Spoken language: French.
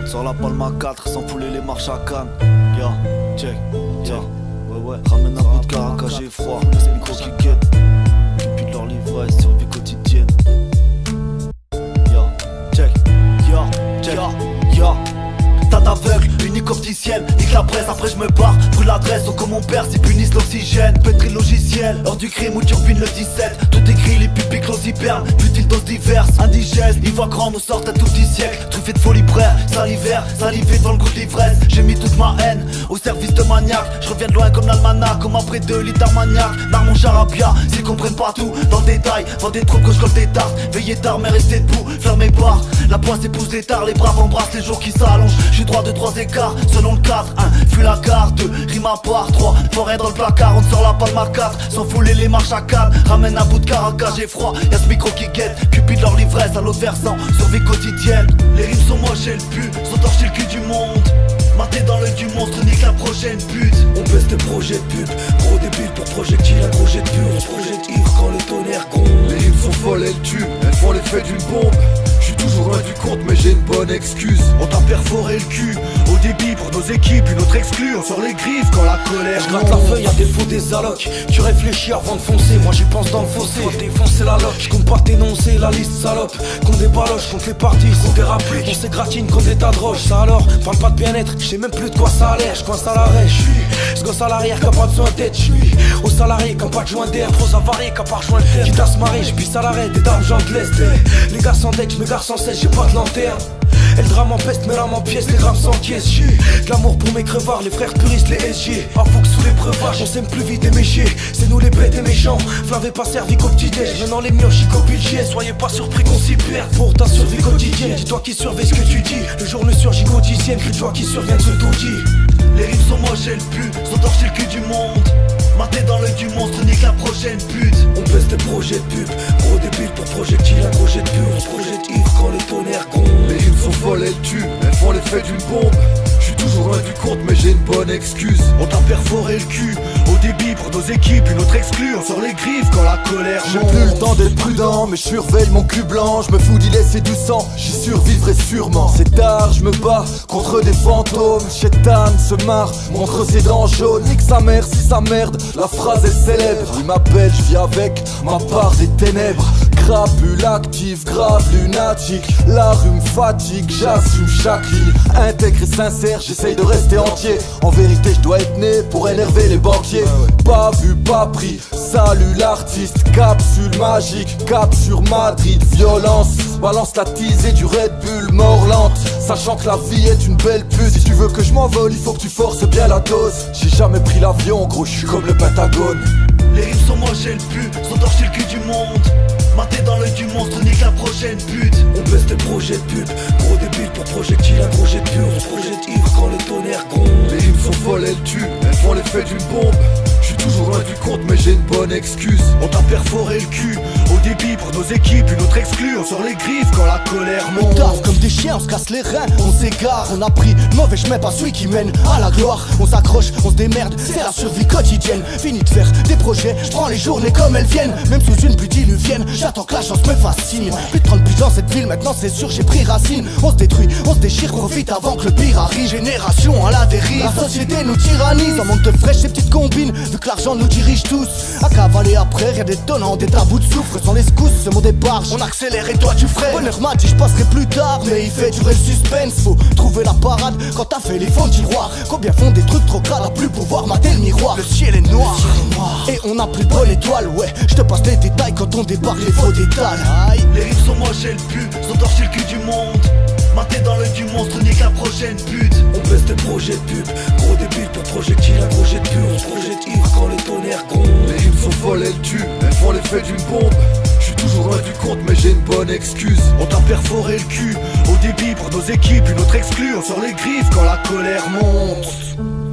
Sur la palme à 4 sans fouler les marches à Cannes. Ya, check, ya, ouais, ramène un bout de Caracas, j'ai froid. Les micros qui guettent, qui puent leur l'ivresse, survie quotidienne. Ya, check, ya. T'as d'aveugle, unique opticienne, nique la presse, après je me barre, brûle l'adresse, oh comme mon père, s'ils punissent l'oxygène, pétri logiciel, heure du crime ou turbine le 17, tout écrit, les pupilles closes hypernes, futile doses diverses, indigènes, il voit grand, nous sortent un tout petit siècle, truffé de folie prère, salivaire, salivé dans le goût de l'ivresse, j'ai mis toute ma haine au service de maniaque, je reviens de loin comme l'almanach, comme après 2 litres d'armagnac, narre mon charabia, s'ils comprennent pas tout, dans le détail, vend des troupes que je colle des tartes, veillez tard mais restez debout, ferme mes barres, la poisse épouse les tards, les braves embrassent les jours qui s'allongent, je suis droit de 3 écarts, selon le cadre, 1, fuis la carte, 2, rime à part, 3, forêt dans le placard, on sort la palme à 4, sans fouler les marches à 4, ramène un bout de Caracas, j'ai froid, y'a ce micro qui guette, cupide leur l'ivresse à l'autre versant, survie quotidienne, les rimes sont moches et le pu, sont torchés le cul du monde, maté dans l'œil du monstre, nique la prochaine pute. On baisse tes projets de pub, gros débile pour projectile, un projet de pur, on se projette ivre quand le tonnerre gronde. Les rimes sont folles, elles tuent, elles font l'effet d'une bombe. Je suis toujours loin du compte mais j'ai une bonne excuse. On t'a perforé le cul, au débit pour nos équipes, une autre exclue, on sort les griffes quand la colère Je gratte la feuille à défaut des allocs. Tu réfléchis avant de foncer, moi j'y pense dans le fossé. Faut défoncer la loque, je compte pas t'énoncer la liste salope. Compte des baloches, compte les parties, compte des rappliques. On s'égratine comme des tas de roches, ça alors, parle pas de bien-être, je sais même plus de quoi ça a l'air. Je coince à l'arrêt, je suis ce gosse à l'arrière qui a pas besoin de tête, je suis au salarié qui a pas de joint d'air, trop avarié qui a pas rejoint le terre. Quitte à se marrer, je pisse à l'arrêt, des dames gens de l'Est. Les gars sans deck, je me gare sans cesse, j'ai pas de lanterne. Et le drame en peste, mais l'âme en pièces, les grammes s'encaissent. J'suis de l'amour pour mes crevards, les frères puristes, les SG. À fouque sous les breuvages, on s'aime plus vite et méchés. C'est nous les bêtes et méchants, vous l'avez pas servi qu'au petit-déj. Maintenant les mioches, j'y copie le chien. Soyez pas surpris qu'on s'y perde pour ta survie quotidienne. Dis-toi qui surveille ce que tu dis. Le jour, le surgit quotidienne, crie-toi qui survient de ce tout dit. Les rimes sont moches et le pu, sont torchés le cul du monde, maté dans l'œil du monstre, nique la prochaine pute. On baisse tes projets de pub, gros débile pour projectile, un projet de pur, on se projette ivre quand le tonnerre gronde. Les rimes sont folles, elles tuent, elles font l'effet d'une bombe. Je suis toujours loin du compte mais j'ai une bonne excuse. On t'a perforé le cul, au débit pour nos équipes, une autre exclue, on sort les griffes quand la colère J'ai monte. plus le temps d'être prudent, mais je surveille mon cul blanc. Je me fous d'y laisser du sang, j'y survivrai sûrement. C'est tard, je me bats contre des fantômes. Chétan se marre, montre ses dents jaunes. Nique sa mère si sa merde, la phrase est célèbre. Il m'appelle, je vis avec ma part des ténèbres. Crapule active, grave lunatique. La rue me fatigue, j'assume chaque ligne. Intègre et sincère, j'essaye de rester entier. En vérité, je dois être né pour énerver les banquiers. Pas vu, pas pris, salut l'artiste. Capsule magique, cap sur Madrid. Violence, balance la tease et du Red Bull, mort lente. Sachant que la vie est une belle pute. Si tu veux que je m'envole, il faut que tu forces bien la dose. J'ai jamais pris l'avion, gros, je suis comme le Pentagone. Les rimes sont moches et le pu, sont torchés le cul du monde, maté dans l'œil du monstre, nique la prochaine pute. On baisse tes projets de pub, gros débile pour projectile, un projet de pur, on se projette ivre quand le tonnerre gronde. Les rimes sont folles, elles tuent, elles font l'effet d'une bombe. Je suis toujours loin du compte mais j'ai une bonne excuse. On t'a perforé le cul, au débit pour nos équipes, une autre exclue, on sort les griffes quand la colère On monte. taffe comme des chiens, on se casse les reins, on s'égare. On a pris mauvais chemin, pas celui qui mène à la gloire. On s'accroche, on se démerde, c'est la survie quotidienne. Fini de faire des projets, je prends les journées comme elles viennent. Même sous une pluie diluvienne, j'attends que la chance me fascine. Plus de 30 buts dans cette ville, maintenant c'est sûr j'ai pris racine. On se détruit, on se déchire, profite avant que le pire arrive. Génération à la dérive, la société nous tyrannise. En manque de fraîche, ces petites combines, vu que l'argent nous dirige tous. À cavaler après, rien d'étonnant, des tabous de soufre. Sans les secousses, ce monde débarque, on accélère et toi tu freines. Bonheur m'a dit je passerai plus tard, mais il fait durer le suspense. Faut trouver la parade quand t'as fait les fonds de tiroir. Combien font des trucs trop crades à plus pouvoir mater le miroir. Le ciel est noir, et on n'a plus de bonne étoile. Ouais, je te passe les détails quand on débarque les faux détails. Les rimes sont moches et le pu, sont torchés le cul du monde, maté dans l'œil du monstre, nique la prochaine pute. On baisse tes projets de pub, gros débile pour projectile, un projet de pur, on se projette ivre quand le tonnerre gronde. Les rimes sont folles, elles tuent, elles font l'effet d'une bombe. Je suis toujours loin du compte mais j'ai une bonne excuse. On t'a perforé le cul, au débit pour nos équipes, une autre exclue, on sort les griffes quand la colère monte.